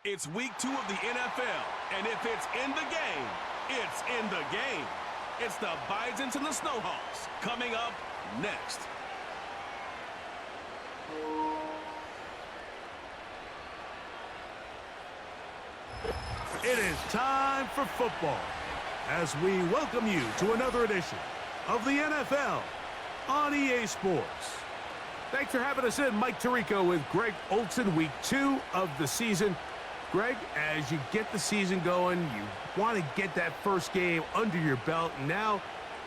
It's week 2 of the NFL, and if it's in the game, it's in the game. It's the Bisons and the Snowhawks coming up next. It is time for football as we welcome you to another edition of the NFL on EA Sports. Thanks for having us in. Mike Tirico with Greg Olson, week 2 of the season. Greg, as you get the season going, you want to get that first game under your belt. Now,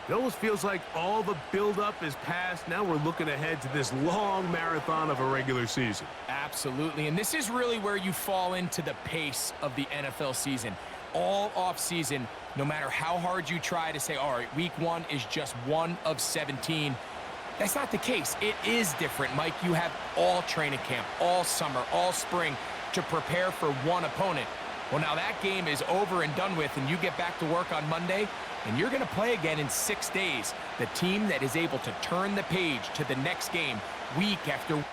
it almost feels like all the buildup is past. Now we're looking ahead to this long marathon of a regular season. Absolutely, and this is really where you fall into the pace of the NFL season. All off-season, no matter how hard you try to say, all right, week 1 is just 1 of 17, that's not the case. It is different, Mike. You have all training camp, all summer, all spring to prepare for one opponent. Well, now that game is over and done with, and you get back to work on Monday, and you're going to play again in 6 days. The team that is able to turn the page to the next game week after week.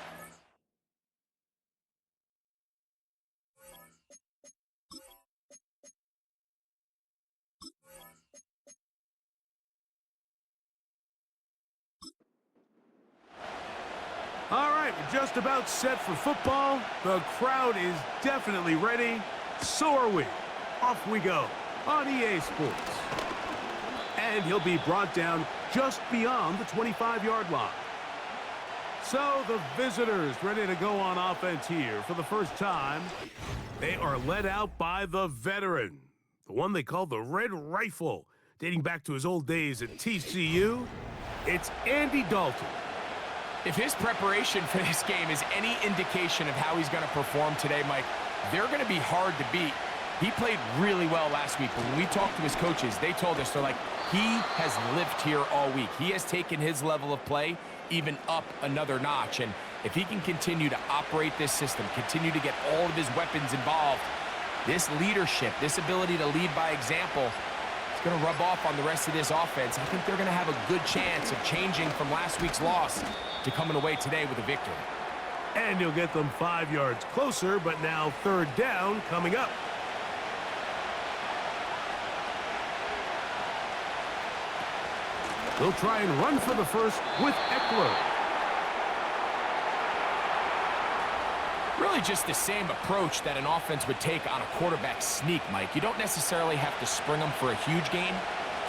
All right, we're just about set for football. The crowd is definitely ready. So are we. Off we go on EA Sports. And he'll be brought down just beyond the 25-yard line. So the visitors ready to go on offense here for the first time. They are led out by the veteran, the one they call the Red Rifle, dating back to his old days at TCU. It's Andy Dalton. If his preparation for this game is any indication of how he's going to perform today, Mike, they're going to be hard to beat. He played really well last week, but when we talked to his coaches, they told us, they're like, he has lived here all week. He has taken his level of play even up another notch, and if he can continue to operate this system, continue to get all of his weapons involved, this leadership, this ability to lead by example, it's going to rub off on the rest of this offense. I think they're going to have a good chance of changing from last week's loss to coming away today with a victory. And you'll get them 5 yards closer, but now 3rd down coming up. They'll try and run for the first with Eckler. Really just the same approach that an offense would take on a quarterback sneak, Mike. You don't necessarily have to spring them for a huge gain.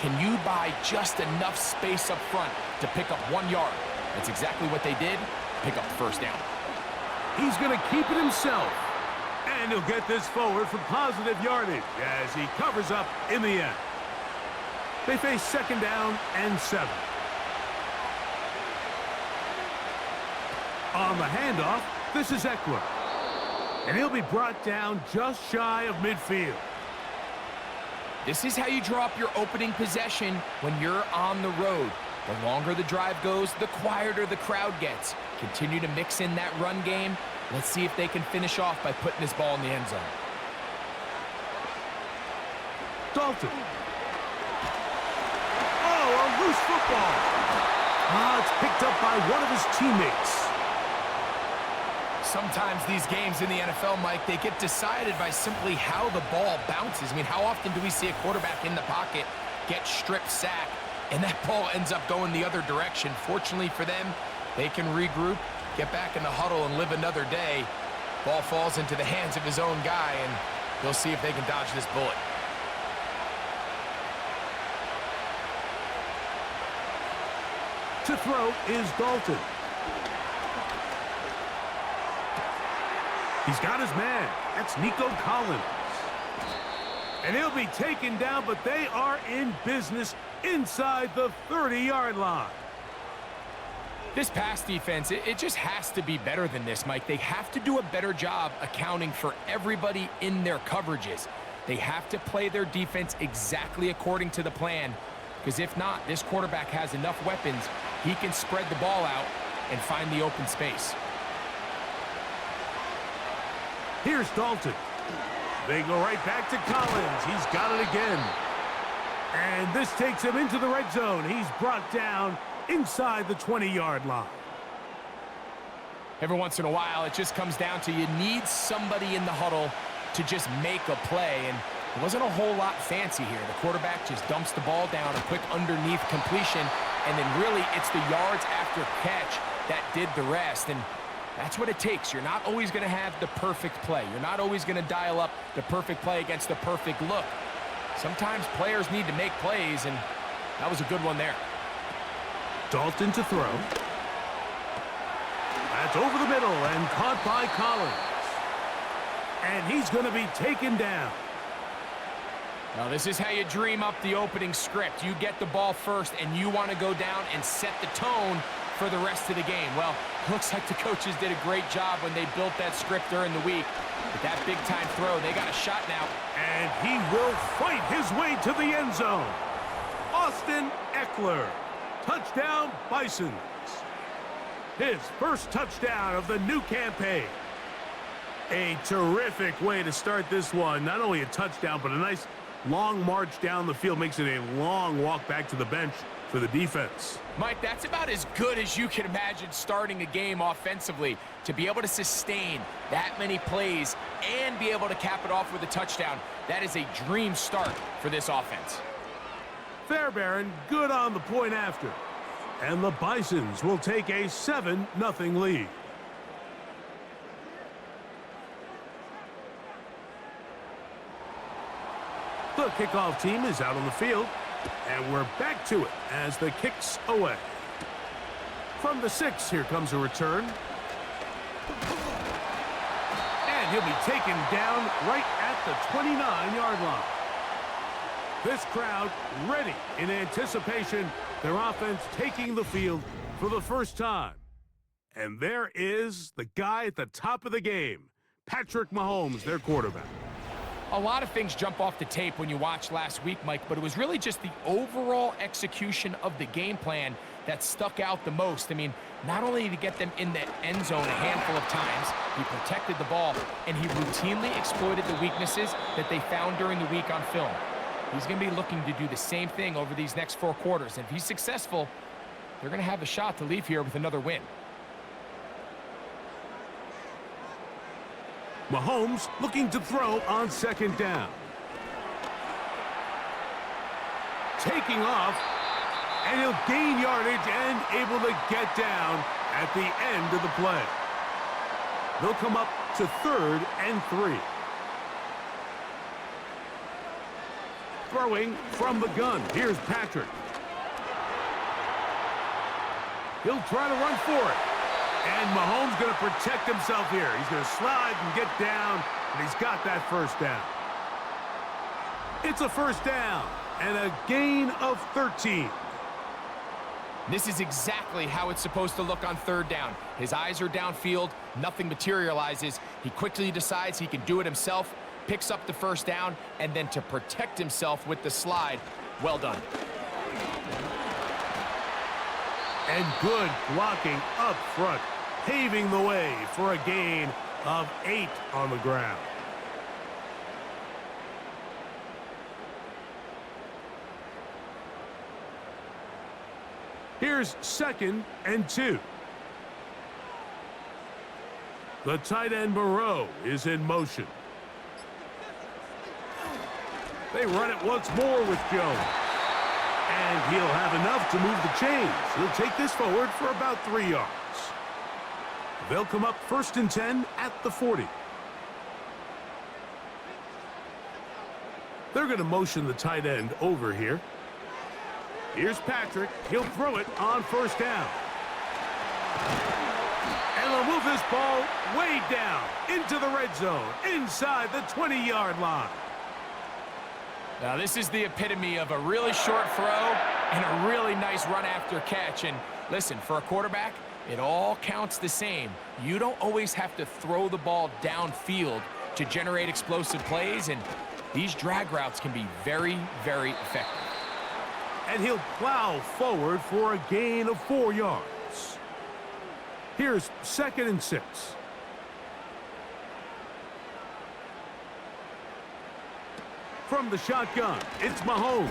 Can you buy just enough space up front to pick up 1 yard? That's exactly what they did. Pick up the first down. He's going to keep it himself. And he'll get this forward for positive yardage as he covers up in the end. They face 2nd down and 7. On the handoff, this is Eckler. And he'll be brought down just shy of midfield. This is how you draw up your opening possession when you're on the road. The longer the drive goes, the quieter the crowd gets. Continue to mix in that run game. Let's see if they can finish off by putting this ball in the end zone. Dalton. Oh, a loose football. It's picked up by one of his teammates. Sometimes these games in the NFL, Mike, they get decided by simply how the ball bounces. I mean, how often do we see a quarterback in the pocket get strip sack, and that ball ends up going the other direction? Fortunately for them, they can regroup, get back in the huddle, and live another day. Ball falls into the hands of his own guy, and they'll see if they can dodge this bullet. To throw is Dalton. He's got his man. That's Nico Collins. And he'll be taken down, but they are in business inside the 30-yard line. This pass defense, it just has to be better than this, Mike. They have to do a better job accounting for everybody in their coverages. They have to play their defense exactly according to the plan, because if not, this quarterback has enough weapons, he can spread the ball out and find the open space. Here's Dalton. They go right back to Collins. He's got it again. And this takes him into the red zone. He's brought down inside the 20-yard line. Every once in a while, it just comes down to you need somebody in the huddle to just make a play, and it wasn't a whole lot fancy here. The quarterback just dumps the ball down, a quick underneath completion, and then really it's the yards after catch that did the rest, and that's what it takes. You're not always going to have the perfect play. You're not always going to dial up the perfect play against the perfect look. Sometimes players need to make plays, and that was a good one there. Dalton to throw. That's over the middle and caught by Collins. And he's going to be taken down. Now, this is how you dream up the opening script. You get the ball first, and you want to go down and set the tone for the rest of the game. Well, looks like the coaches did a great job when they built that script during the week. With that big-time throw, they got a shot now. And he will fight his way to the end zone. Austin Eckler. Touchdown, Bisons. His first touchdown of the new campaign. A terrific way to start this one. Not only a touchdown, but a nice long march down the field. Makes it a long walk back to the bench for the defense. Mike, that's about as good as you can imagine starting a game offensively. To be able to sustain that many plays and be able to cap it off with a touchdown, that is a dream start for this offense. Fairbairn good on the point after. And the Bisons will take a 7-0 lead. The kickoff team is out on the field. And we're back to it as the kick's away. From the 6, here comes a return. And he'll be taken down right at the 29-yard line. This crowd ready in anticipation. Their offense taking the field for the first time. And there is the guy at the top of the game, Patrick Mahomes, their quarterback. A lot of things jump off the tape when you watch last week, Mike, but it was really just the overall execution of the game plan that stuck out the most. I mean, not only did he get them in the end zone a handful of times, he protected the ball, and he routinely exploited the weaknesses that they found during the week on film. He's going to be looking to do the same thing over these next 4 quarters. And if he's successful, they're going to have a shot to leave here with another win. Mahomes looking to throw on 2nd down. Taking off, and he'll gain yardage and able to get down at the end of the play. They'll come up to 3rd and 3. Throwing from the gun. Here's Patrick. He'll try to run for it. And Mahomes going to protect himself here. He's going to slide and get down, and he's got that first down. It's a first down and a gain of 13. This is exactly how it's supposed to look on 3rd down. His eyes are downfield. Nothing materializes. He quickly decides he can do it himself, picks up the first down, and then to protect himself with the slide. Well done. And good blocking up front, paving the way for a gain of 8 on the ground. Here's 2nd and 2. The tight end Moreau is in motion. They run it once more with Jones. And he'll have enough to move the chains. He'll take this forward for about 3 yards. They'll come up 1st and 10 at the 40. They're going to motion the tight end over here. Here's Patrick. He'll throw it on 1st down. And they'll move this ball way down into the red zone, inside the 20-yard line. Now, this is the epitome of a really short throw and a really nice run after catch. And listen, for a quarterback, it all counts the same. You don't always have to throw the ball downfield to generate explosive plays, and these drag routes can be very, very effective. And he'll plow forward for a gain of 4 yards. Here's 2nd and 6. From the shotgun, it's Mahomes.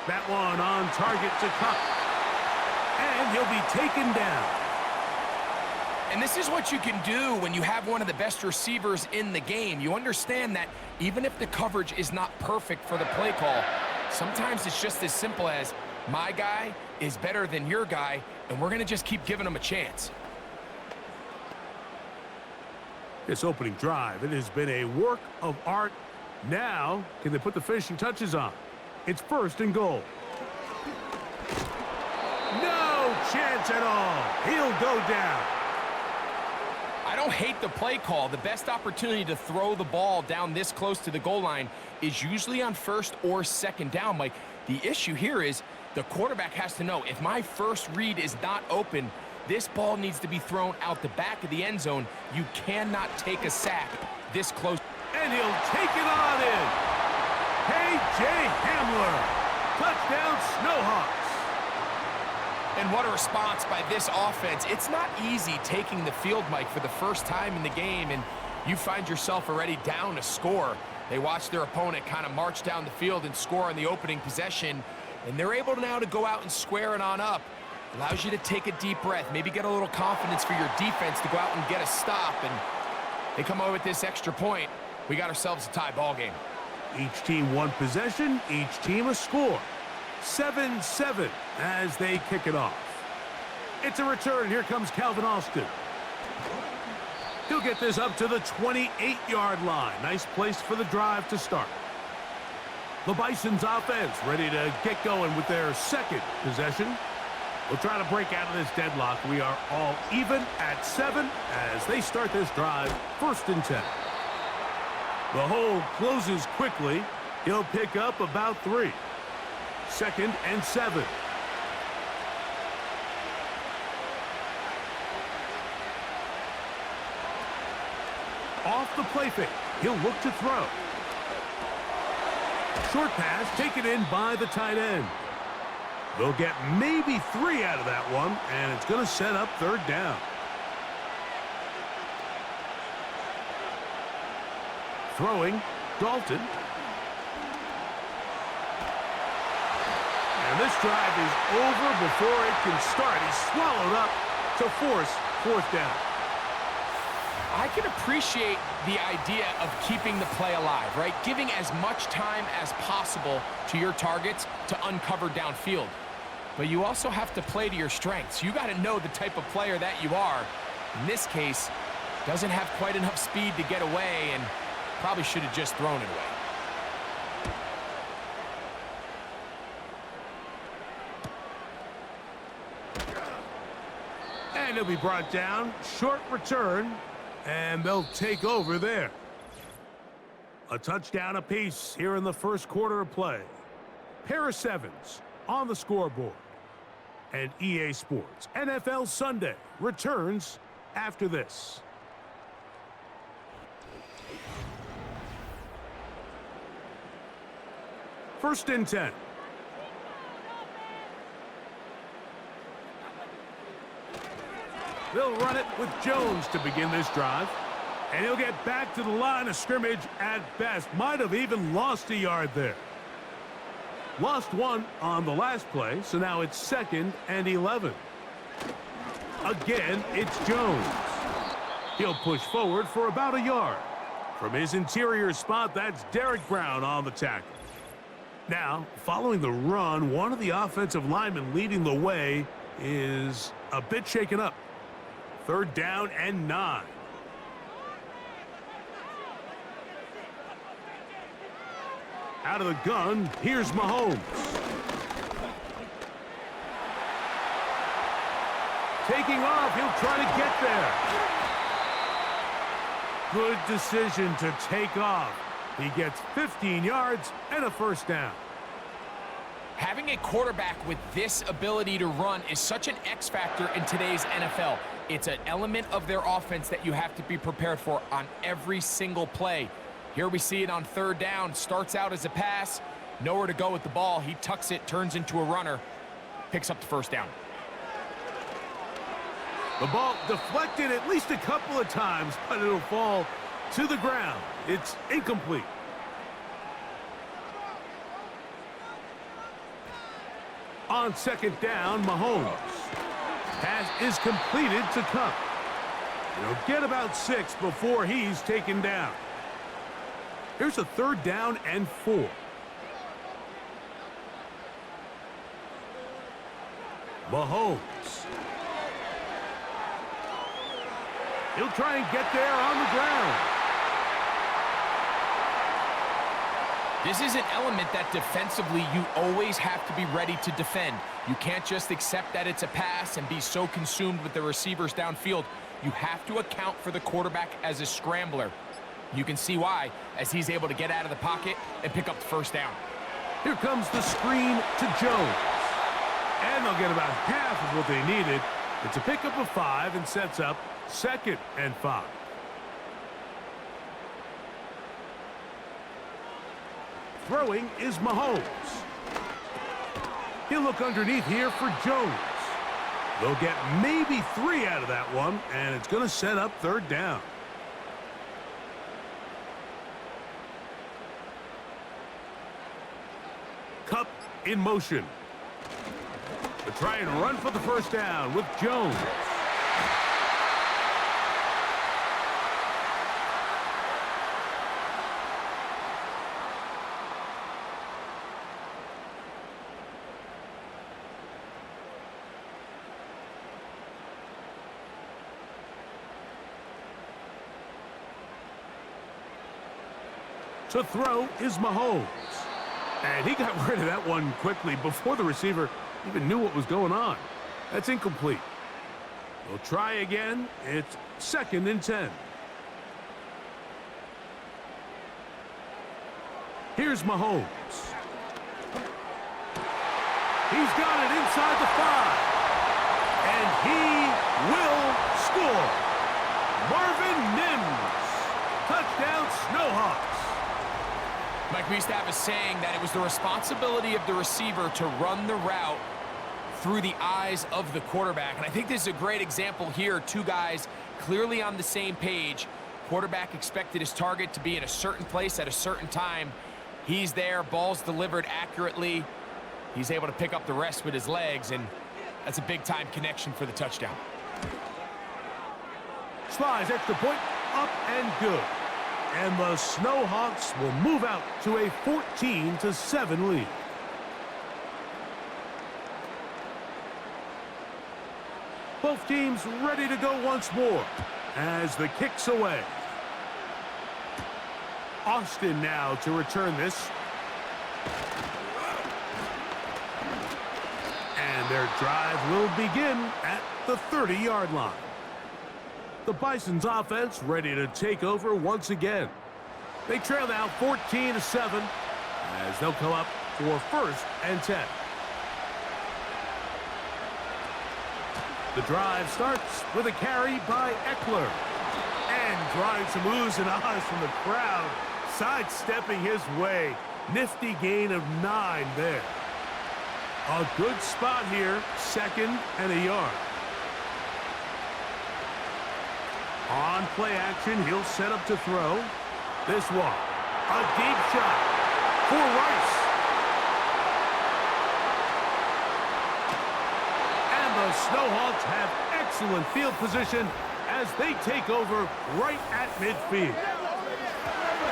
That one on target to Cup. And he'll be taken down. And this is what you can do when you have one of the best receivers in the game. You understand that even if the coverage is not perfect for the play call, sometimes it's just as simple as my guy is better than your guy, and we're going to just keep giving him a chance. This opening drive, it has been a work of art. Now, can they put the finishing touches on? It's 1st and goal. No chance at all. He'll go down. I don't hate the play call. The best opportunity to throw the ball down this close to the goal line is usually on 1st or 2nd down, Mike. The issue here is the quarterback has to know if my first read is not open, this ball needs to be thrown out the back of the end zone. You cannot take a sack this close. And he'll take it on in. K.J. Hamler. Touchdown, Snowhawks. And what a response by this offense. It's not easy taking the field, Mike, for the first time in the game, and you find yourself already down a score. They watch their opponent kind of march down the field and score on the opening possession, and they're able now to go out and square it on up. Allows you to take a deep breath, maybe get a little confidence for your defense to go out and get a stop, and they come away with this extra point. We got ourselves a tie ball game. Each team one possession, each team a score. 7-7 as they kick it off. It's a return. Here comes Calvin Austin. He'll get this up to the 28-yard line. Nice place for the drive to start. The Bisons offense ready to get going with their 2nd possession. We'll try to break out of this deadlock. We are all even at 7 as they start this drive, 1st and 10. The hole closes quickly. He'll pick up about 3. 2nd and 7. Off the play fake. He'll look to throw. Short pass taken in by the tight end. They'll get maybe 3 out of that one, and it's going to set up 3rd down. Throwing, Dalton. And this drive is over before it can start. He's swallowed up to force 4th down. I can appreciate the idea of keeping the play alive, right? Giving as much time as possible to your targets to uncover downfield. But you also have to play to your strengths. You got to know the type of player that you are. In this case, doesn't have quite enough speed to get away and probably should have just thrown it away. And he'll be brought down. Short return. And they'll take over there. A touchdown apiece here in the 1st quarter of play. Pair of 7s on the scoreboard. And EA Sports NFL Sunday returns after this. First and 10. They'll run it with Jones to begin this drive. And he'll get back to the line of scrimmage at best. Might have even lost a yard there. Lost 1 on the last play, so now it's 2nd and 11. Again, it's Jones. He'll push forward for about a yard. From his interior spot, that's Derek Brown on the tackle. Now, following the run, one of the offensive linemen leading the way is a bit shaken up. 3rd down and 9. Out of the gun, here's Mahomes. Taking off, he'll try to get there. Good decision to take off. He gets 15 yards and a 1st down. Having a quarterback with this ability to run is such an X factor in today's NFL. It's an element of their offense that you have to be prepared for on every single play. Here we see it on 3rd down. Starts out as a pass. Nowhere to go with the ball. He tucks it, turns into a runner. Picks up the 1st down. The ball deflected at least a couple of times, but it'll fall to the ground. It's incomplete. On 2nd down, Mahomes. Pass is completed to Cup. He'll get about 6 before he's taken down. Here's a 3rd down and 4. Mahomes. He'll try and get there on the ground. This is an element that defensively you always have to be ready to defend. You can't just accept that it's a pass and be so consumed with the receivers downfield. You have to account for the quarterback as a scrambler. You can see why, as he's able to get out of the pocket and pick up the 1st down. Here comes the screen to Jones. And they'll get about half of what they needed. It's a pickup of 5 and sets up 2nd and 5. Throwing is Mahomes. He'll look underneath here for Jones. They'll get maybe 3 out of that one, and it's going to set up 3rd down. Cup in motion. To try and run for the 1st down with Jones. To throw is Mahomes. And he got rid of that one quickly before the receiver even knew what was going on. That's incomplete. They'll try again. It's 2nd and 10. Here's Mahomes. He's got it inside the 5. And he will score. Marvin Mims. Touchdown, Snowhawks. Mike, we used to have a saying that it was the responsibility of the receiver to run the route through the eyes of the quarterback. And I think this is a great example here. 2 guys clearly on the same page. Quarterback expected his target to be in a certain place at a certain time. He's there, ball's delivered accurately. He's able to pick up the rest with his legs, and that's a big-time connection for the touchdown. Slides extra point, up and good. And the Snowhawks will move out to a 14-7 lead. Both teams ready to go once more as the kick's away. Austin now to return this. And their drive will begin at the 30-yard line. The Bisons offense ready to take over once again. They trail now 14-7 as they'll come up for 1st and 10. The drive starts with a carry by Eckler. And drawing some oohs and ahs from the crowd, sidestepping his way. Nifty gain of 9 there. A good spot here, 2nd and a yard. On play action, he'll set up to throw. This one, a deep shot for Rice. And the Snowhawks have excellent field position as they take over right at midfield.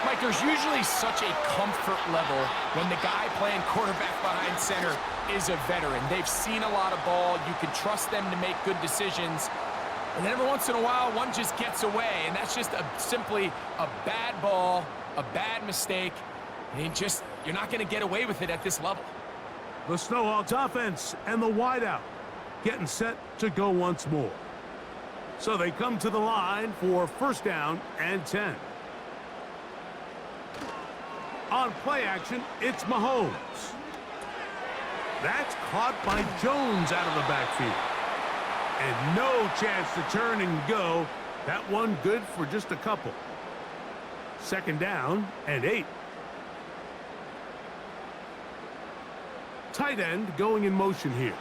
Mike, there's usually such a comfort level when the guy playing quarterback behind center is a veteran. They've seen a lot of ball. You can trust them to make good decisions. And then every once in a while, one just gets away, and that's just simply a bad ball, a bad mistake. And you're not going to get away with it at this level. The Snowhawks offense and the wideout getting set to go once more. So they come to the line for 1st down and 10. On play action, it's Mahomes. That's caught by Jones out of the backfield. And no chance to turn and go. That one good for just a couple. 2nd down and 8. Tight end going in motion here.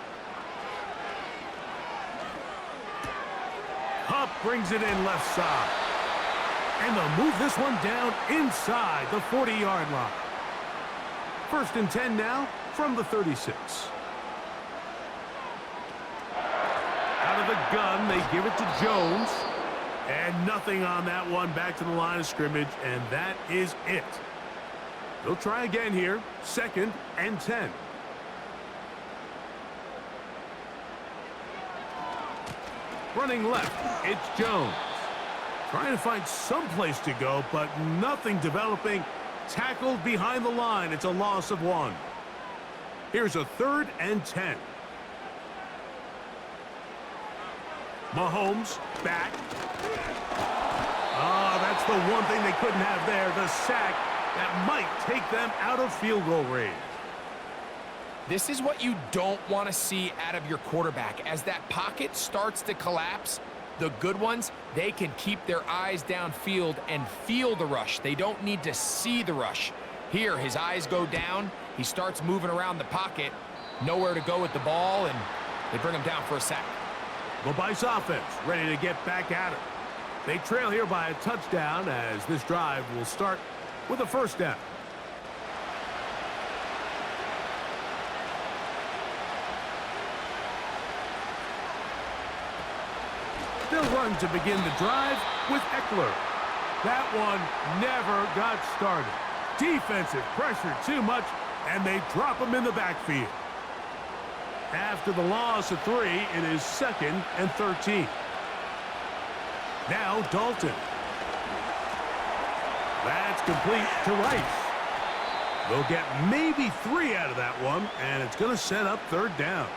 Hupp brings it in left side. And they'll move this one down inside the 40-yard line. 1st and 10 now from the 36. Out of the gun, they give it to Jones. And nothing on that one. Back to the line of scrimmage, and that is it. They'll try again here. 2nd and 10. Running left, it's Jones. Trying to find some place to go, but nothing developing. Tackled behind the line. It's a loss of 1. Here's a 3rd and 10. Mahomes back. Oh, that's the one thing they couldn't have there, the sack that might take them out of field goal range. This is what you don't want to see out of your quarterback. As that pocket starts to collapse, the good ones, they can keep their eyes downfield and feel the rush. They don't need to see the rush. Here, his eyes go down. He starts moving around the pocket. Nowhere to go with the ball, and they bring him down for a sack. The Bisons offense ready to get back at it. They trail here by a touchdown as this drive will start with a 1st down. They'll run to begin the drive with Eckler. That one never got started. Defensive pressure too much, and they drop him in the backfield. After the loss of 3, it is 2nd and 13. Now Dalton. That's complete to Rice. They'll get maybe 3 out of that one, and it's going to set up 3rd down.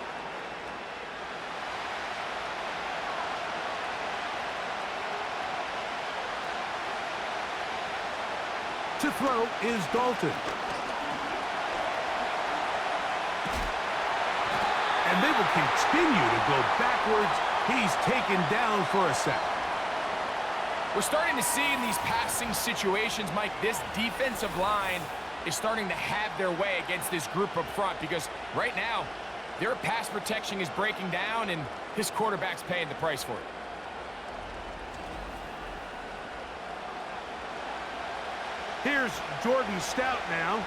To throw is Dalton. And they will continue to go backwards. He's taken down for a sack. We're starting to see in these passing situations, Mike, this defensive line is starting to have their way against this group up front because right now, their pass protection is breaking down and his quarterback's paying the price for it. Here's Jordan Stout now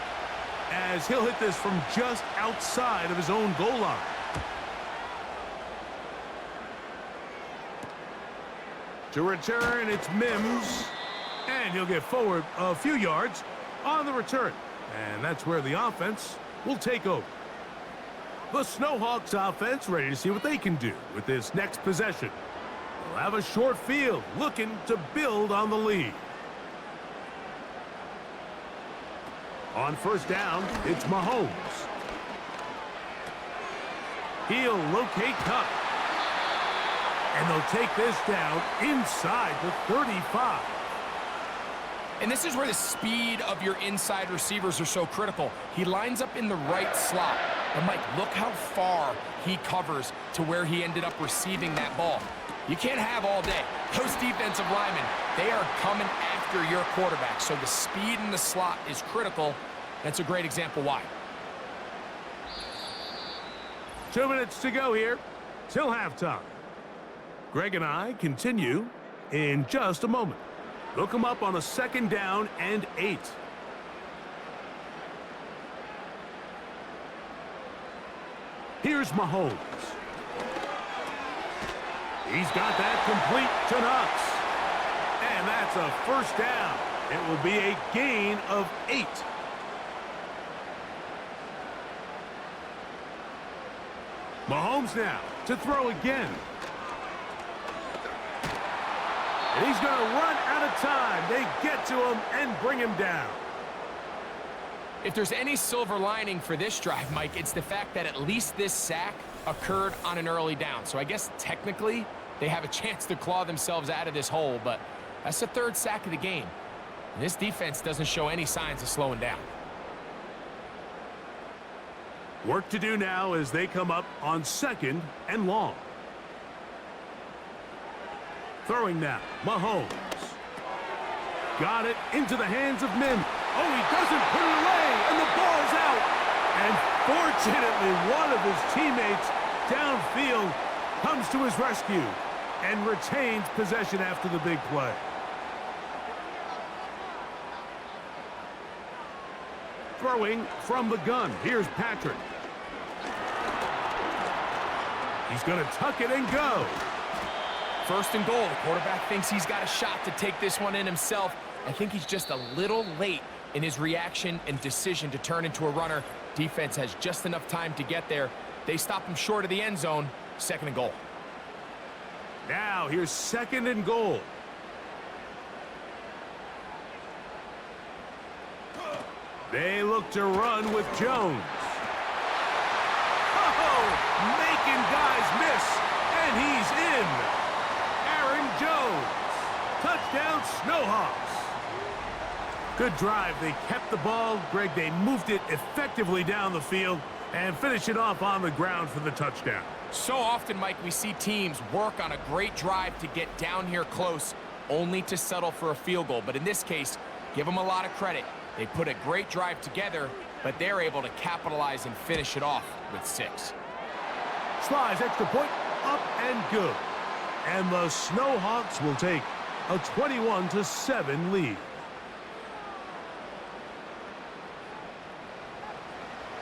as he'll hit this from just outside of his own goal line. To return, it's Mims, and he'll get forward a few yards on the return. And that's where the offense will take over. The Snowhawks offense ready to see what they can do with this next possession. They'll have a short field looking to build on the lead. On 1st down, it's Mahomes. He'll locate Cup. And they'll take this down inside the 35. And this is where the speed of your inside receivers are so critical. He lines up in the right slot. And Mike, look how far he covers to where he ended up receiving that ball. You can't have all day. Those defensive linemen, they are coming after your quarterback. So the speed in the slot is critical. That's a great example why. 2 minutes to go here till halftime. Greg and I continue in just a moment. They'll come up on a 2nd down and 8. Here's Mahomes. He's got that complete to Knox. And that's a 1st down. It will be a gain of 8. Mahomes now to throw again. And he's going to run out of time. They get to him and bring him down. If there's any silver lining for this drive, Mike, it's the fact that at least this sack occurred on an early down. So I guess technically they have a chance to claw themselves out of this hole, but that's the 3rd sack of the game. And this defense doesn't show any signs of slowing down. Work to do now as they come up on 2nd and long. Throwing now, Mahomes. Got it into the hands of Mims. Oh, he doesn't put it away, and the ball's out. And fortunately, one of his teammates downfield comes to his rescue and retains possession after the big play. Throwing from the gun. Here's Patrick. He's going to tuck it and go. First and goal. The quarterback thinks he's got a shot to take this one in himself. I think he's just a little late in his reaction and decision to turn into a runner. Defense has just enough time to get there. They stop him short of the end zone. Second and goal. Now here's second and goal. They look to run with Jones. Oh, making guys miss, and he's in. Aaron Jones. Touchdown, Snowhawks. Good drive. They kept the ball. Greg, they moved it effectively down the field and finish it off on the ground for the touchdown. So often, Mike, we see teams work on a great drive to get down here close, only to settle for a field goal. But in this case, give them a lot of credit. They put a great drive together, but they're able to capitalize and finish it off with 6. Slides extra point, up and good. And the Snowhawks will take a 21-7 lead.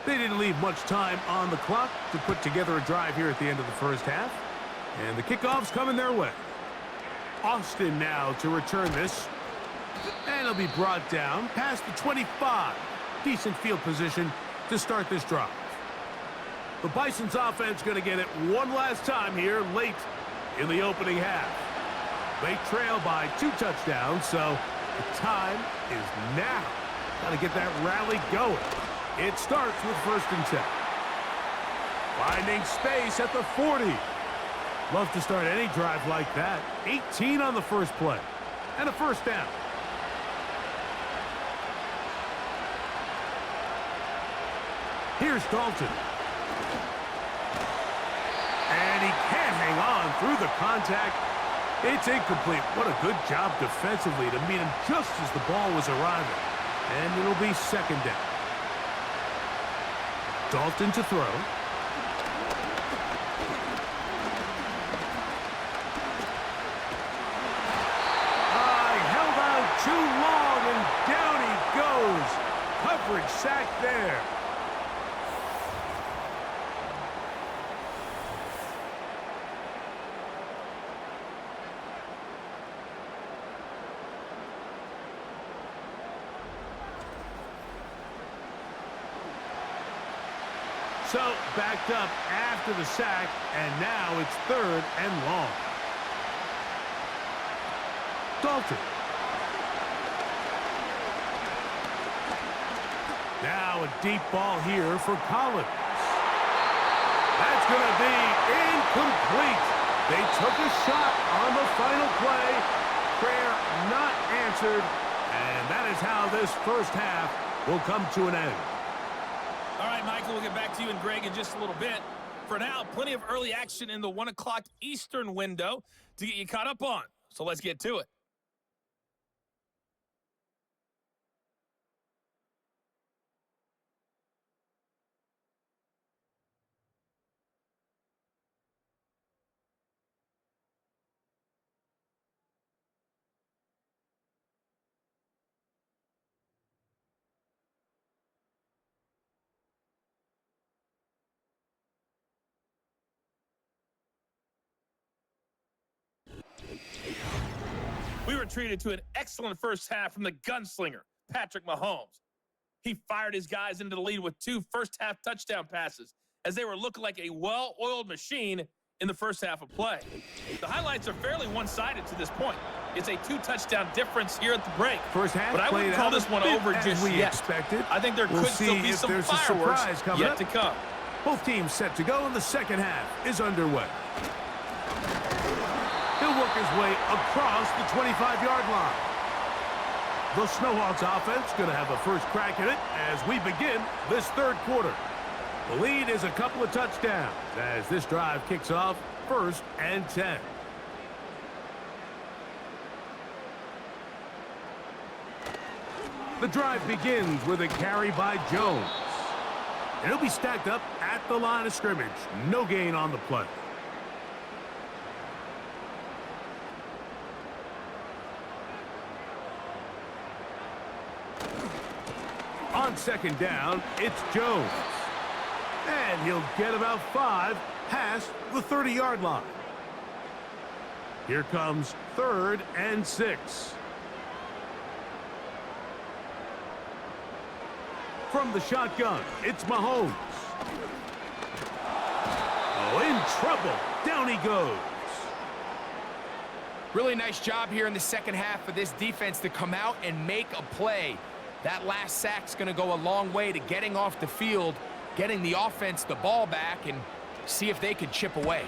They didn't leave much time on the clock to put together a drive here at the end of the first half. And the kickoff's coming their way. Austin now to return this. And it'll be brought down past the 25. Decent field position to start this drive. The Bisons offense going to get it one last time here late in the opening half. They trail by 2 touchdowns, so the time is now. Got to get that rally going. It starts with first and 10. Finding space at the 40. Love to start any drive like that. 18 on the first play. And a first down. Here's Dalton. And he can't hang on through the contact. It's incomplete. What a good job defensively to meet him just as the ball was arriving. And it'll be second down. Dalton to throw. Held out too long, and down he goes. Coverage sack there. So, backed up after the sack, and now it's third and long. Dalton. Now a deep ball here for Collins. That's going to be incomplete. They took a shot on the final play. Prayer not answered, and that is how this first half will come to an end. All right, Michael, we'll get back to you and Greg in just a little bit. For now, plenty of early action in the 1 o'clock Eastern window to get you caught up on. So let's get to it. We were treated to an excellent first half from the gunslinger, Patrick Mahomes. He fired his guys into the lead with 2 first-half touchdown passes as they were looking like a well-oiled machine in the first half of play. The highlights are fairly one-sided to this point. It's a 2-touchdown difference here at the break. First half, but I wouldn't call this one over just yet. Expected. I think there could still be some fireworks yet to come. Both teams set to go, and the second half is underway. He'll work his way across the 25-yard line. The Snowhawks offense going to have a first crack at it as we begin this third quarter. The lead is a couple of touchdowns as this drive kicks off first and 10. The drive begins with a carry by Jones. And he'll be stacked up at the line of scrimmage. No gain on the play. On second down, it's Jones. And he'll get about 5 past the 30-yard line. Here comes 3rd and 6. From the shotgun, it's Mahomes. Oh, in trouble. Down he goes. Really nice job here in the second half for this defense to come out and make a play. That last sack's going to go a long way to getting off the field, getting the offense the ball back, and see if they can chip away.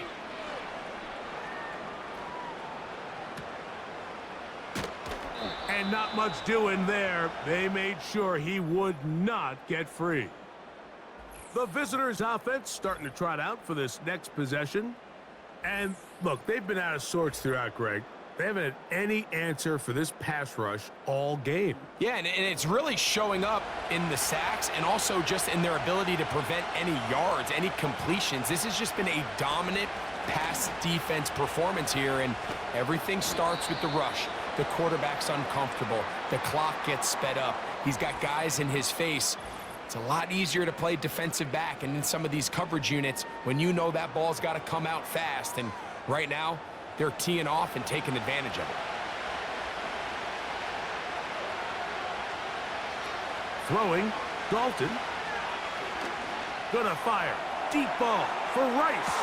And not much doing there. They made sure he would not get free. The visitors' offense starting to trot out for this next possession. And look, they've been out of sorts throughout, Greg. They haven't had any answer for this pass rush all game. Yeah, and it's really showing up in the sacks and also just in their ability to prevent any yards, any completions. This has just been a dominant pass defense performance here, and everything starts with the rush. The quarterback's uncomfortable. The clock gets sped up. He's got guys in his face. It's a lot easier to play defensive back and in some of these coverage units when you know that ball's got to come out fast. And right now, they're teeing off and taking advantage of it. Throwing, Dalton. Gonna fire. Deep ball for Rice.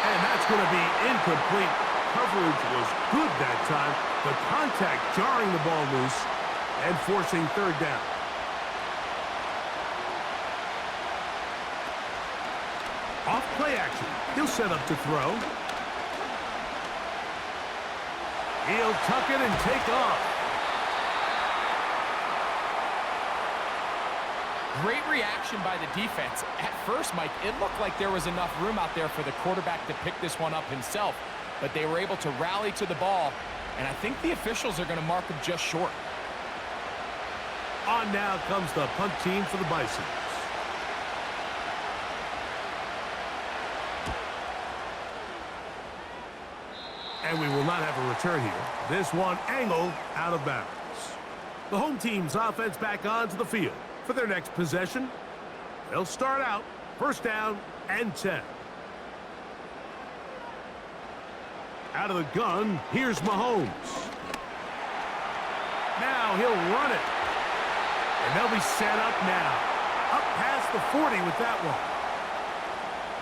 And that's gonna be incomplete. Coverage was good that time. The contact jarring the ball loose and forcing 3rd down. Off play action. He'll set up to throw. He'll tuck it and take off. Great reaction by the defense. At first, Mike, it looked like there was enough room out there for the quarterback to pick this one up himself, but they were able to rally to the ball, and I think the officials are going to mark him just short. On now comes the punt team for the Bisons. And we will not have a return here. This one angled out of bounds. The home team's offense back onto the field for their next possession. They'll start out 1st down and 10. Out of the gun, here's Mahomes. Now he'll run it. And they'll be set up now. Up past the 40 with that one.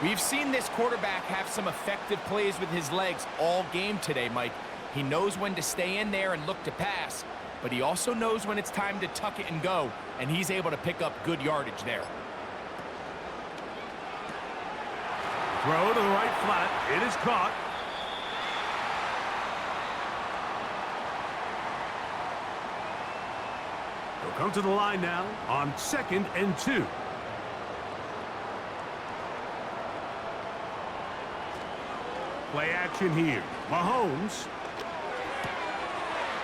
We've seen this quarterback have some effective plays with his legs all game today, Mike. He knows when to stay in there and look to pass, but he also knows when it's time to tuck it and go, and he's able to pick up good yardage there. Throw to the right flat. It is caught. They'll come to the line now on 2nd and 2. Play action here. Mahomes.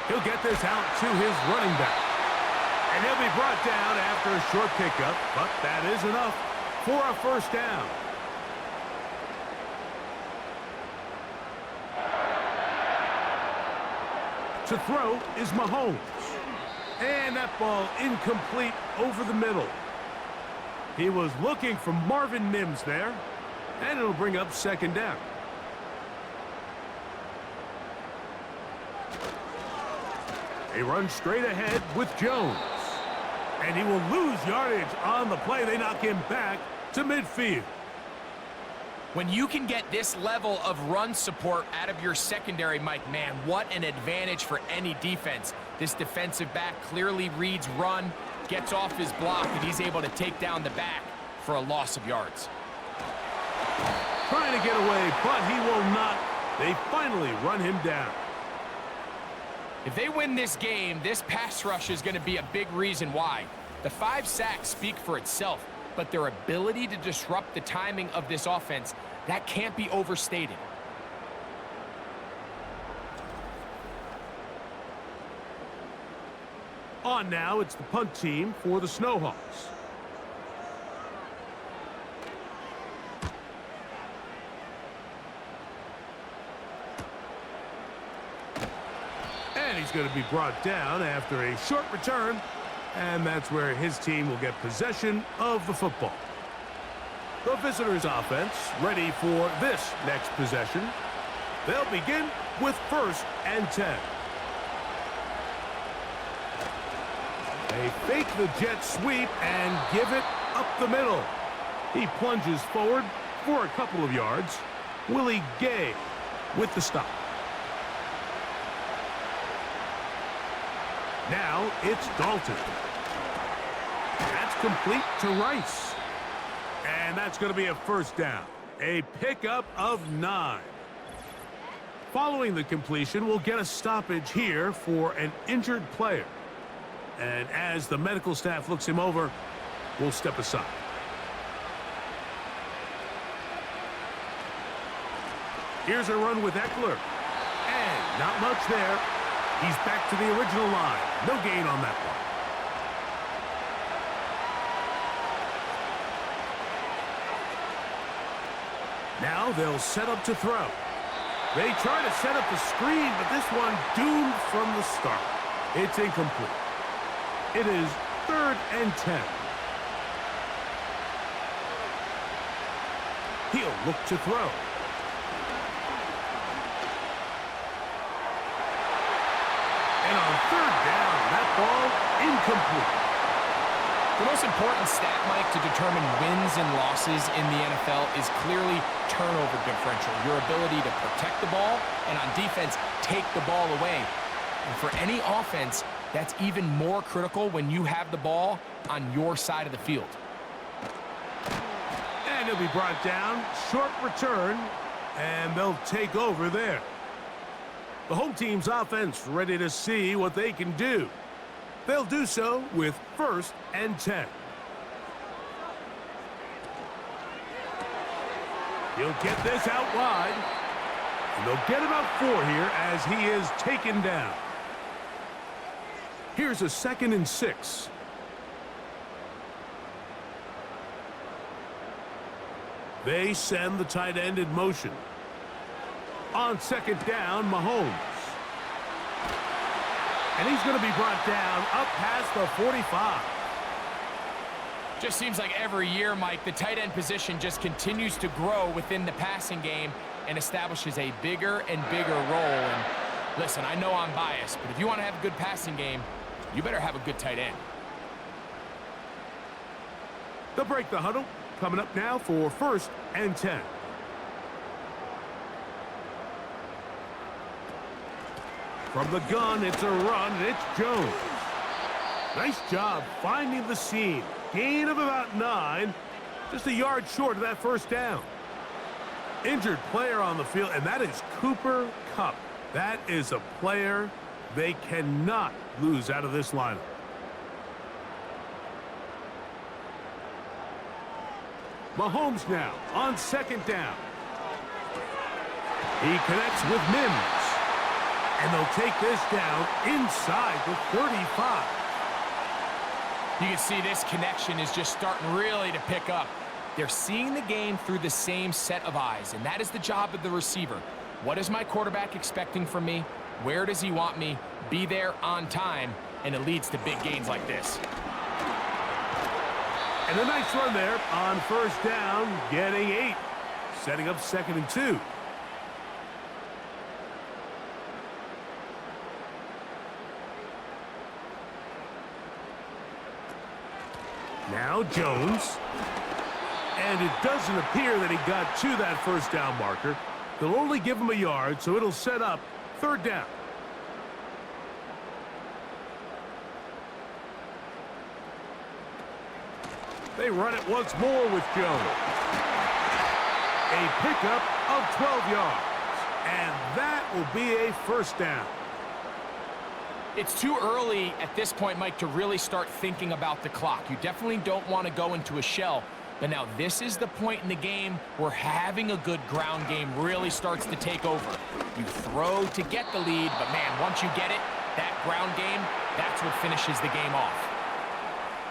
He'll get this out to his running back. And he'll be brought down after a short pickup, but that is enough for a 1st down. To throw is Mahomes. And that ball incomplete over the middle. He was looking for Marvin Mims there. And it'll bring up 2nd down. They run straight ahead with Jones. And he will lose yardage on the play. They knock him back to midfield. When you can get this level of run support out of your secondary, Mike, man, what an advantage for any defense. This defensive back clearly reads run, gets off his block, and he's able to take down the back for a loss of yards. Trying to get away, but he will not. They finally run him down. If they win this game, this pass rush is going to be a big reason why. The 5 sacks speak for itself, but their ability to disrupt the timing of this offense, that can't be overstated. On now, it's the punt team for the Snowhawks. And he's going to be brought down after a short return. And that's where his team will get possession of the football. The visitors' offense ready for this next possession. They'll begin with 1st and 10. They fake the jet sweep and give it up the middle. He plunges forward for a couple of yards. Willie Gay with the stop. Now it's Dalton. That's complete to Rice. And that's going to be a 1st down. A pickup of 9. Following the completion, we'll get a stoppage here for an injured player. And as the medical staff looks him over, we'll step aside. Here's a run with Eckler. And not much there. He's back to the original line. No gain on that one. Now they'll set up to throw. They try to set up the screen, but this one doomed from the start. It's incomplete. It is 3rd and 10. He'll look to throw. And on 3rd down, that ball incomplete. The most important stat, Mike, to determine wins and losses in the NFL is clearly turnover differential, your ability to protect the ball, and on defense, take the ball away. And for any offense, that's even more critical when you have the ball on your side of the field. And he'll be brought down. Short return, and they'll take over there. The home team's offense ready to see what they can do. They'll do so with 1st and 10. He'll get this out wide. And they'll get about 4 here as he is taken down. Here's a 2nd and 6. They send the tight end in motion. On 2nd down, Mahomes. And he's going to be brought down up past the 45. Just seems like every year, Mike, the tight end position just continues to grow within the passing game and establishes a bigger and bigger role. And listen, I know I'm biased, but if you want to have a good passing game, you better have a good tight end. They'll break the huddle. Coming up now for 1st and 10. From the gun, it's a run, and it's Jones. Nice job finding the seam. Gain of about 9. Just a yard short of that 1st down. Injured player on the field, and that is Cooper Kupp. That is a player they cannot lose out of this lineup. Mahomes now on 2nd down. He connects with Mims. And they'll take this down inside the 35. You can see this connection is just starting really to pick up. They're seeing the game through the same set of eyes, and that is the job of the receiver. What is my quarterback expecting from me? Where does he want me? Be there on time, and it leads to big gains like this. And a nice run there on 1st down, getting 8. Setting up 2nd and 2. Now Jones. And it doesn't appear that he got to that 1st down marker. They'll only give him a yard, so it'll set up 3rd down. They run it once more with Jones. A pickup of 12 yards. And that will be a 1st down. It's too early at this point, Mike, to really start thinking about the clock. You definitely don't want to go into a shell. But now this is the point in the game where having a good ground game really starts to take over. You throw to get the lead, but man, once you get it, that ground game, that's what finishes the game off.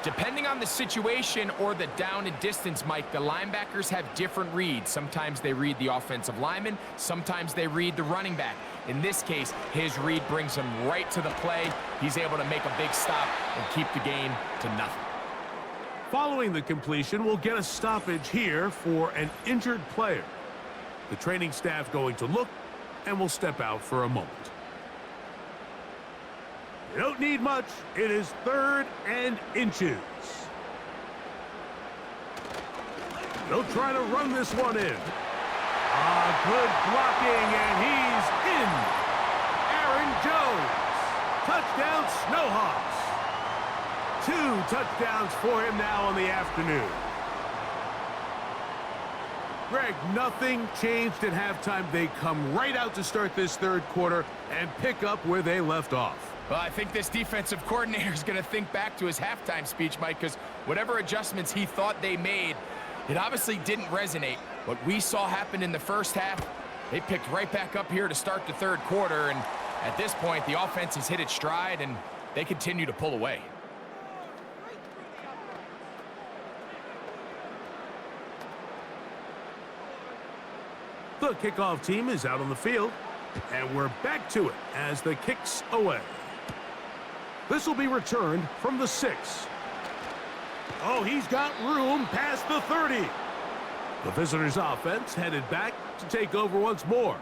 Depending on the situation or the down and distance, Mike, the linebackers have different reads. Sometimes they read the offensive lineman. Sometimes they read the running back. In this case, his read brings him right to the play. He's able to make a big stop and keep the game to nothing. Following the completion, we'll get a stoppage here for an injured player. The training staff going to look and will step out for a moment. You don't need much. It is 3rd and inches. They'll try to run this one in. Good blocking, and he's in. Aaron Jones. Touchdown, Snowhawks. 2 touchdowns for him now on the afternoon. Greg, nothing changed at halftime. They come right out to start this 3rd quarter and pick up where they left off. Well, I think this defensive coordinator is going to think back to his halftime speech, Mike, because whatever adjustments he thought they made, it obviously didn't resonate. What we saw happen in the first half, they picked right back up here to start the 3rd quarter, and at this point, the offense has hit its stride, and they continue to pull away. The kickoff team is out on the field, and we're back to it as the kick's away. This will be returned from the 6. Oh, he's got room past the 30. The visitors' offense headed back to take over once more.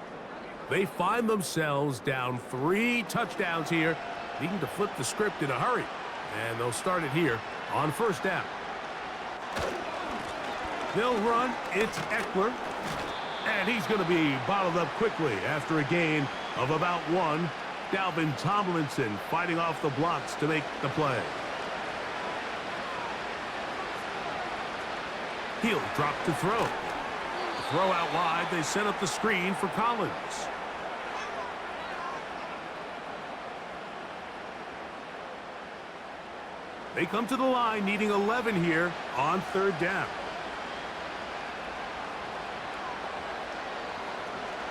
They find themselves down 3 touchdowns here, needing to flip the script in a hurry. And they'll start it here on 1st down. They'll run. It's Eckler. And he's going to be bottled up quickly after a gain of about 1. Dalvin Tomlinson fighting off the blocks to make the play. He'll drop to throw. Throw out wide. They set up the screen for Collins. They come to the line needing 11 here on 3rd down.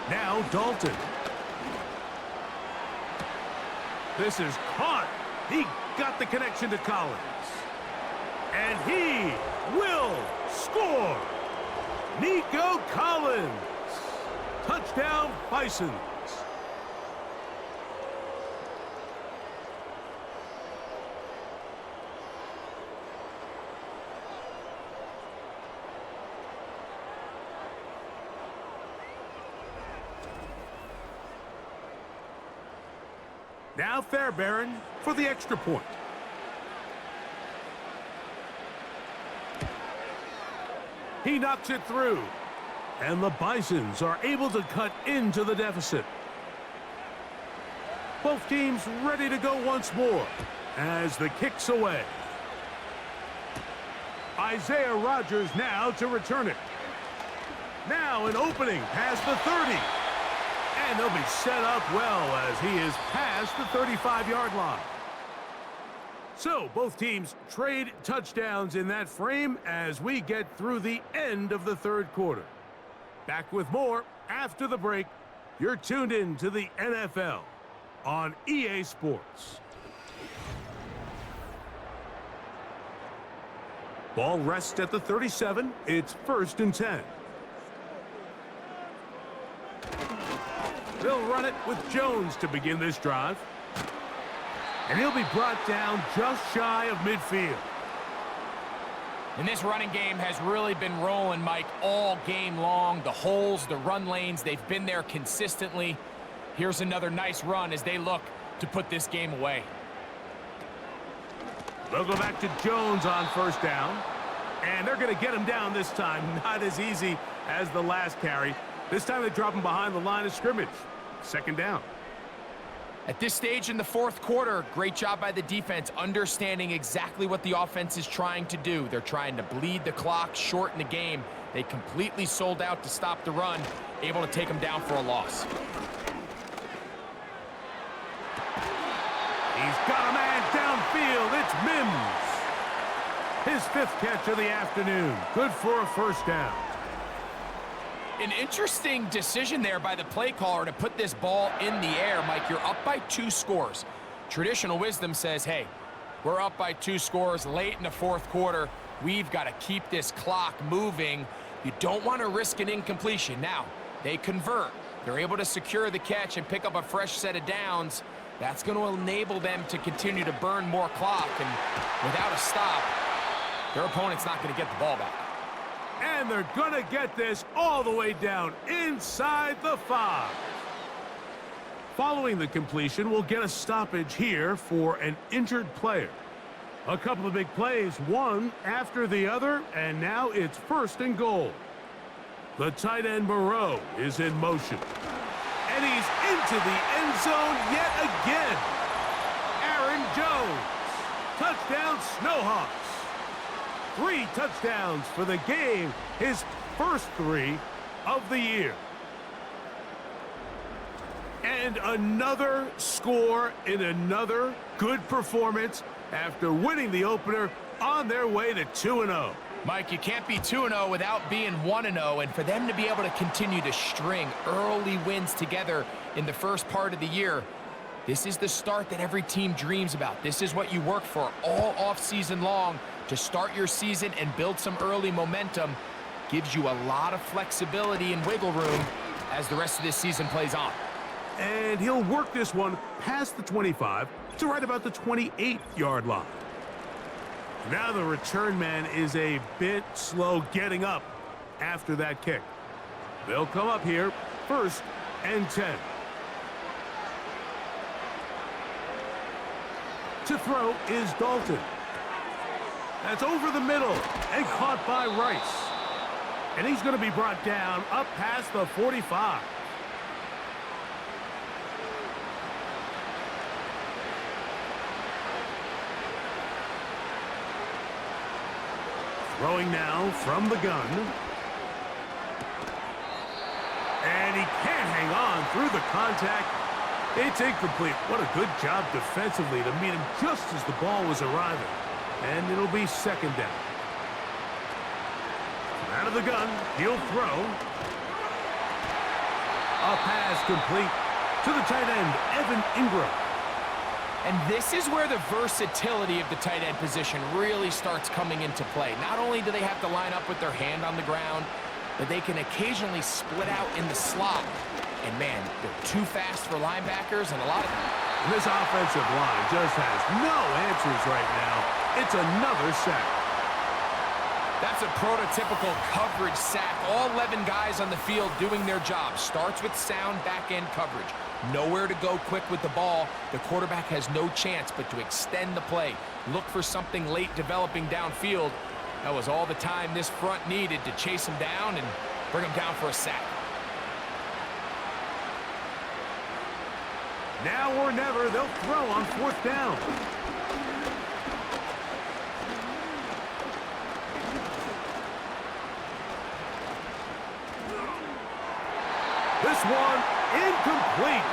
Now Dalton. This is caught. He got the connection to Collins. And he will score. Nico Collins. Touchdown, Bisons. Now Fairbairn for the extra point. He knocks it through. And the Bisons are able to cut into the deficit. Both teams ready to go once more as the kick's away. Isaiah Rodgers now to return it. Now an opening past the 30. And they'll be set up well as he is past the 35-yard line. So both teams trade touchdowns in that frame as we get through the end of the 3rd quarter. Back with more after the break. You're tuned in to the NFL on EA Sports. Ball rests at the 37. It's 1st and 10. They'll run it with Jones to begin this drive. And he'll be brought down just shy of midfield. And this running game has really been rolling, Mike, all game long. The holes, the run lanes, they've been there consistently. Here's another nice run as they look to put this game away. They'll go back to Jones on 1st down. And they're going to get him down this time. Not as easy as the last carry. This time they drop him behind the line of scrimmage. 2nd down. At this stage in the 4th quarter, great job by the defense, understanding exactly what the offense is trying to do. They're trying to bleed the clock, shorten the game. They completely sold out to stop the run, able to take them down for a loss. He's got a man downfield. It's Mims. His 5th catch of the afternoon. Good for a 1st down. An interesting decision there by the play caller to put this ball in the air. Mike, you're up by 2 scores. Traditional wisdom says, hey, we're up by 2 scores late in the 4th quarter. We've got to keep this clock moving. You don't want to risk an incompletion. Now, they convert. They're able to secure the catch and pick up a fresh set of downs. That's going to enable them to continue to burn more clock. And without a stop, their opponent's not going to get the ball back. And they're going to get this all the way down inside the 5. Following the completion, we'll get a stoppage here for an injured player. A couple of big plays, one after the other, and now it's 1st and goal. The tight end Moreau is in motion. And he's into the end zone yet again. Aaron Jones. Touchdown, Snowhawks. 3 touchdowns for the game, his first 3 of the year. And another score in another good performance after winning the opener on their way to 2-0. Mike, you can't be 2-0 without being 1-0, and for them to be able to continue to string early wins together in the first part of the year, this is the start that every team dreams about. This is what you work for all offseason long to start your season and build some early momentum. Gives you a lot of flexibility and wiggle room as the rest of this season plays on. And he'll work this one past the 25 to right about the 28-yard line. Now the return man is a bit slow getting up after that kick. They'll come up here, 1st and 10. To throw is Dalton. That's over the middle and caught by Rice. And he's going to be brought down up past the 45. Throwing now from the gun. And he can't hang on through the contact. It's incomplete. What a good job defensively to meet him just as the ball was arriving. And it'll be 2nd down. Out of the gun, he'll throw. A pass complete to the tight end, Evan Ingram. And this is where the versatility of the tight end position really starts coming into play. Not only do they have to line up with their hand on the ground, but they can occasionally split out in the slot. And man, they're too fast for linebackers, and a lot of them. This offensive line just has no answers right now. It's another sack. That's a prototypical coverage sack. All 11 guys on the field doing their job. Starts with sound back-end coverage. Nowhere to go quick with the ball. The quarterback has no chance but to extend the play. Look for something late developing downfield. That was all the time this front needed to chase him down and bring him down for a sack. Now or never, they'll throw on 4th down. This one incomplete.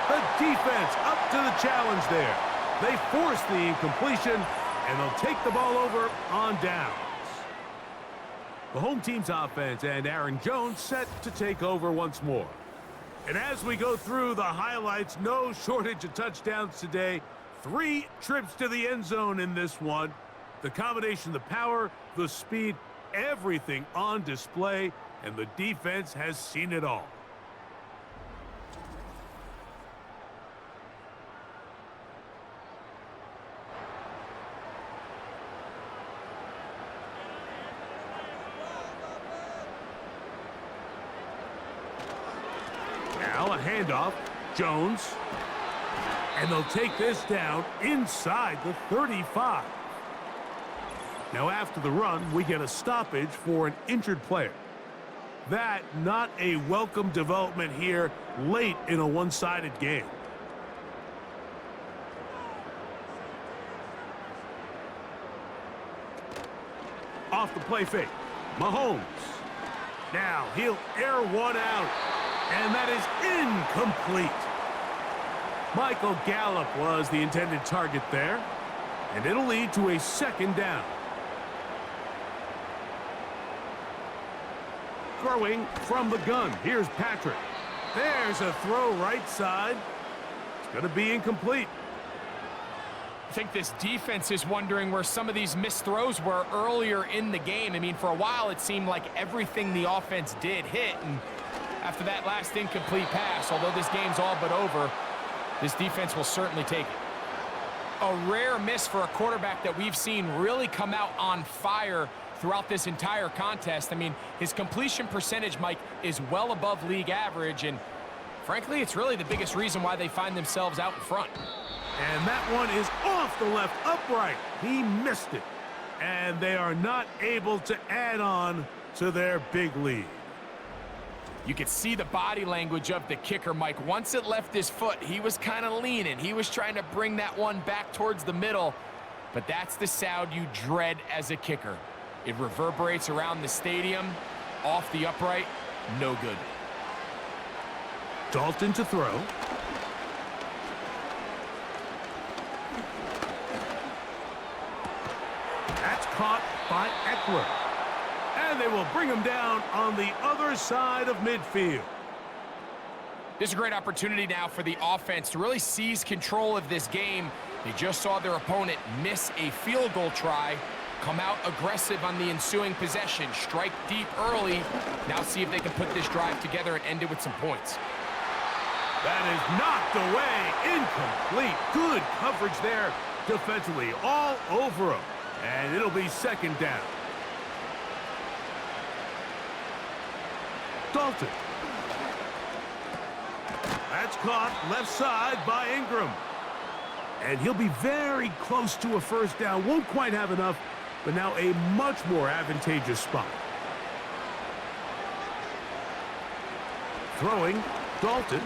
The defense up to the challenge there. They force the incompletion, and they'll take the ball over on downs. The home team's offense and Aaron Jones set to take over once more. And as we go through the highlights, no shortage of touchdowns today. 3 trips to the end zone in this one. The combination, the power, the speed, everything on display, and the defense has seen it all. Now a handoff, Jones, and they'll take this down inside the 35. Now after the run, we get a stoppage for an injured player. That not a welcome development here late in a one-sided game. Off the play fake, Mahomes. Now he'll air one out. And that is incomplete. Michael Gallup was the intended target there. And it'll lead to a 2nd down. Throwing from the gun. Here's Patrick. There's a throw right side. It's going to be incomplete. I think this defense is wondering where some of these missed throws were earlier in the game. I mean, for a while, it seemed like everything the offense did hit. And after that last incomplete pass, although this game's all but over, this defense will certainly take it. A rare miss for a quarterback that we've seen really come out on fire throughout this entire contest. I mean, his completion percentage, Mike, is well above league average, and Frankly, it's really the biggest reason why they find themselves out in front. And that one is off the left upright. He missed it. And they are not able to add on to their big lead. You could see the body language of the kicker, Mike. Once it left his foot, he was kind of leaning. He was trying to bring that one back towards the middle. But that's the sound you dread as a kicker. It reverberates around the stadium, off the upright, no good. Dalton to throw. That's caught by Eckler. And they will bring him down on the other side of midfield. This is a great opportunity now for the offense to really seize control of this game. They just saw their opponent miss a field goal try, come out aggressive on the ensuing possession, strike deep early. Now see if they can put this drive together and end it with some points. That is knocked away, incomplete. Good coverage there defensively, all over him. And it'll be second down. Dalton. That's caught left side by Ingram. And he'll be very close to a first down. Won't quite have enough, but now a much more advantageous spot. Throwing, Dalton.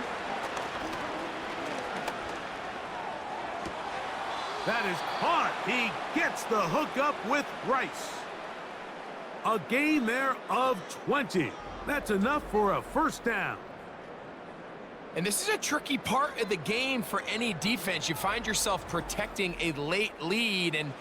That is caught. He gets the hook up with Rice. A gain there of 20. That's enough for a first down. And this is a tricky part of the game for any defense. You find yourself protecting a late lead, and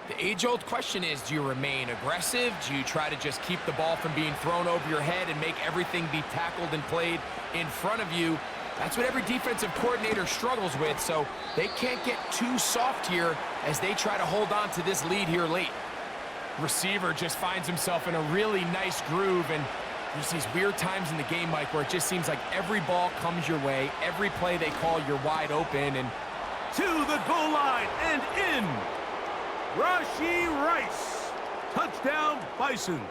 the age-old question is, do you remain aggressive? Do you try to just keep the ball from being thrown over your head and make everything be tackled and played in front of you? That's what every defensive coordinator struggles with, so they can't get too soft here as they try to hold on to this lead here late. Receiver just finds himself in a really nice groove, and there's these weird times in the game, Mike, where it just seems like every ball comes your way, every play they call, you're wide open, and to the goal line and in. Rashee Rice. Touchdown, Bisons.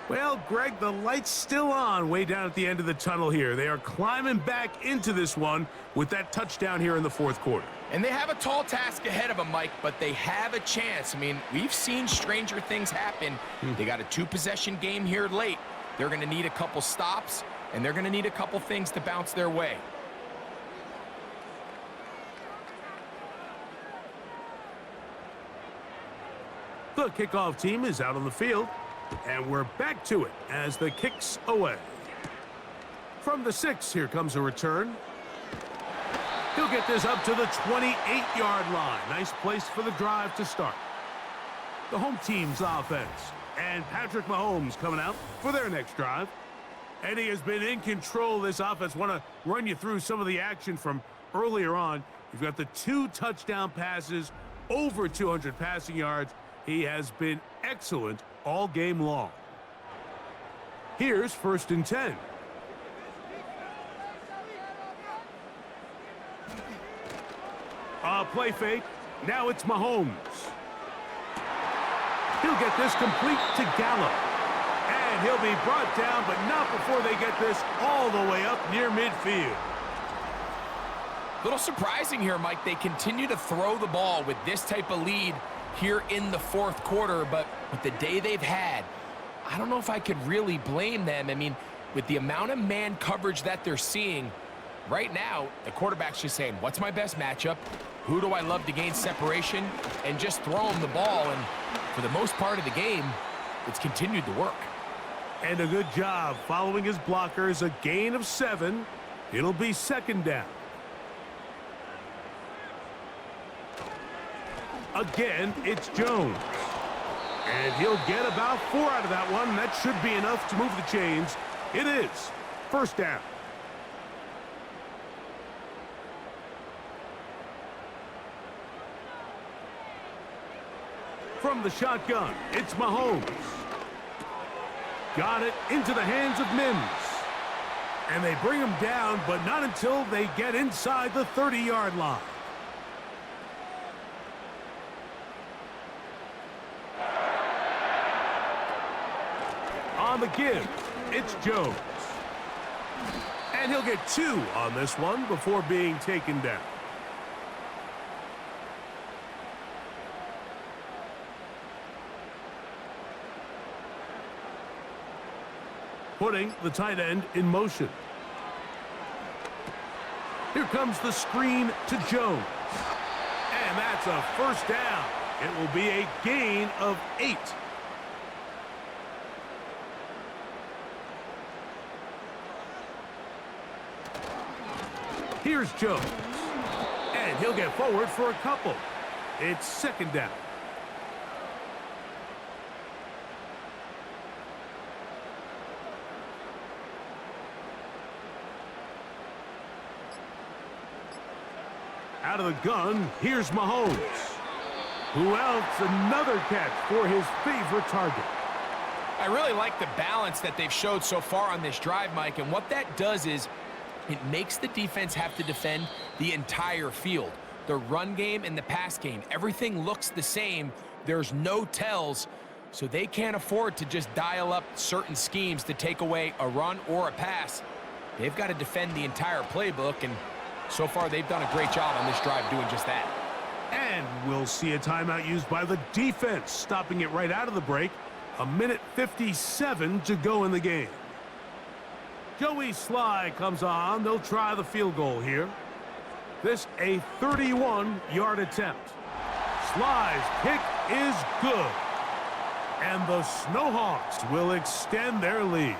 Well, Greg, the light's still on way down at the end of the tunnel here. They are climbing back into this one with that touchdown here in the fourth quarter. And they have a tall task ahead of them, Mike, but they have a chance. I mean, we've seen stranger things happen. They got a two-possession game here late. They're going to need a couple stops, and they're going to need a couple things to bounce their way. The kickoff team is out on the field, and we're back to it as the kick's away. From the 6, here comes a return. He'll get this up to the 28-yard line. Nice place for the drive to start. The home team's offense. And Patrick Mahomes coming out for their next drive. And he has been in control of this offense. Want to run you through some of the action from earlier on. You've got the 2 touchdown passes, over 200 passing yards. He has been excellent all game long. Here's 1st and 10. Play fake. Now it's Mahomes. He'll get this complete to Gallup. And he'll be brought down, but not before they get this all the way up near midfield. A little surprising here, Mike. They continue to throw the ball with this type of lead here in the fourth quarter, but with the day they've had, I don't know if I could really blame them. I mean, with the amount of man coverage that they're seeing, right now, the quarterback's just saying, what's my best matchup? Who do I love to gain separation? And just throw him the ball. And for the most part of the game, it's continued to work. And a good job following his blockers. A gain of 7. It'll be second down. Again, it's Jones. And he'll get about 4 out of that one. That should be enough to move the chains. It is first down. From the shotgun, it's Mahomes. Got it into the hands of Mims. And they bring him down, but not until they get inside the 30-yard line. On the give, it's Jones. And he'll get 2 on this one before being taken down. Putting the tight end in motion. Here comes the screen to Jones. And that's a first down. It will be a gain of 8. Here's Jones. And he'll get forward for a couple. It's second down. Out of the gun, here's Mahomes. Who else? Another catch for his favorite target. I really like the balance that they've showed so far on this drive, Mike, and what that does is it makes the defense have to defend the entire field. The run game and the pass game, everything looks the same. There's no tells, so they can't afford to just dial up certain schemes to take away a run or a pass. They've got to defend the entire playbook, and so far they've done a great job on this drive doing just that. And we'll see a timeout used by the defense, stopping it right out of the break. 1:57 to go in the game. Joey Sly comes on. They'll try the field goal here. This a 31-yard attempt. Sly's kick is good. And the Snowhawks will extend their lead.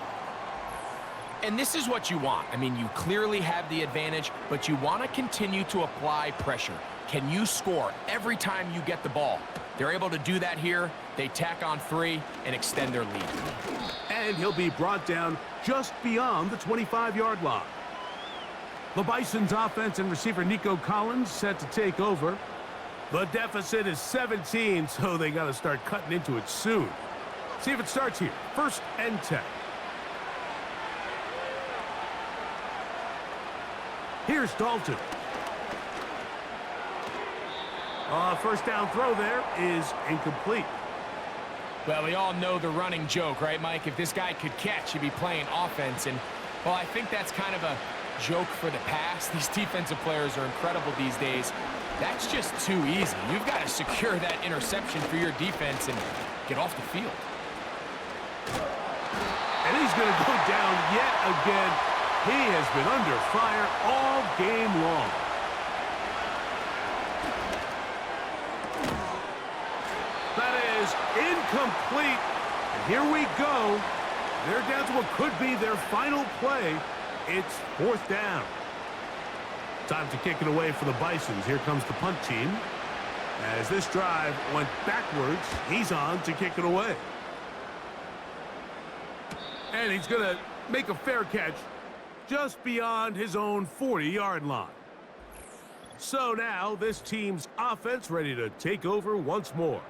And this is what you want. I mean, you clearly have the advantage, but you want to continue to apply pressure. Can you score every time you get the ball? They're able to do that here. They tack on 3 and extend their lead. And he'll be brought down just beyond the 25-yard line. The Bisons offense and receiver Nico Collins set to take over. The deficit is 17, so they got to start cutting into it soon. See if it starts here. 1st and 10. Here's Dalton. First down throw there is incomplete. Well, we all know the running joke, right, Mike? If this guy could catch, he'd be playing offense. And, well, I think that's kind of a joke for the pass. These defensive players are incredible these days. That's just too easy. You've got to secure that interception for your defense and get off the field. And he's going to go down yet again. He has been under fire all game long. That is incomplete. And here we go. They're down to what could be their final play. It's 4th down. Time to kick it away for the Bisons. Here comes the punt team. As this drive went backwards, he's on to kick it away. And he's going to make a fair catch just beyond his own 40-yard line. So now this team's offense ready to take over once more.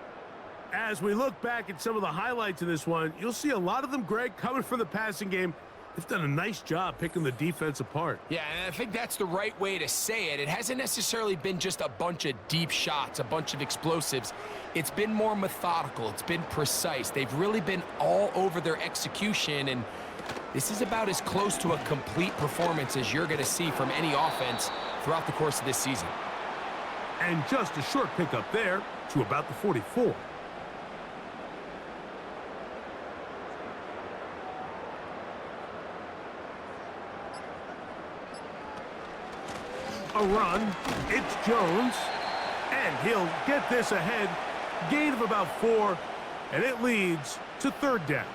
As we look back at some of the highlights of this one, you'll see a lot of them, Greg, coming from the passing game. They've done a nice job picking the defense apart. Yeah, and I think that's the right way to say it. It hasn't necessarily been just a bunch of deep shots, a bunch of explosives. It's been more methodical. It's been precise. They've really been all over their execution, and this is about as close to a complete performance as you're going to see from any offense throughout the course of this season. And just a short pickup there to about the 44. A run. It's Jones. And he'll get this ahead. Gain of about 4. And it leads to 3rd down.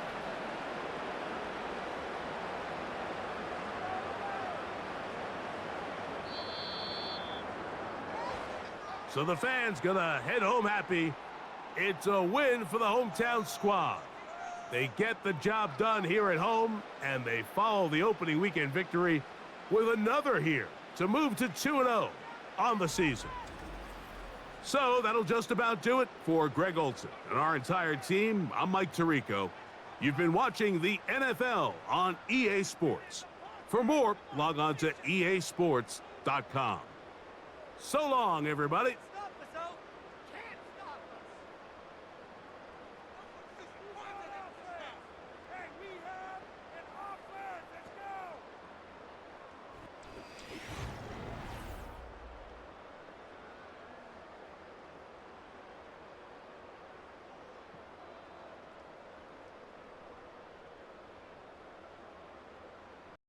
So the fans gonna head home happy. It's a win for the hometown squad. They get the job done here at home, and they follow the opening weekend victory with another here to move to 2-0 on the season. So that'll just about do it for Greg Olson and our entire team. I'm Mike Tirico. You've been watching the NFL on EA Sports. For more, log on to easports.com. So long, everybody.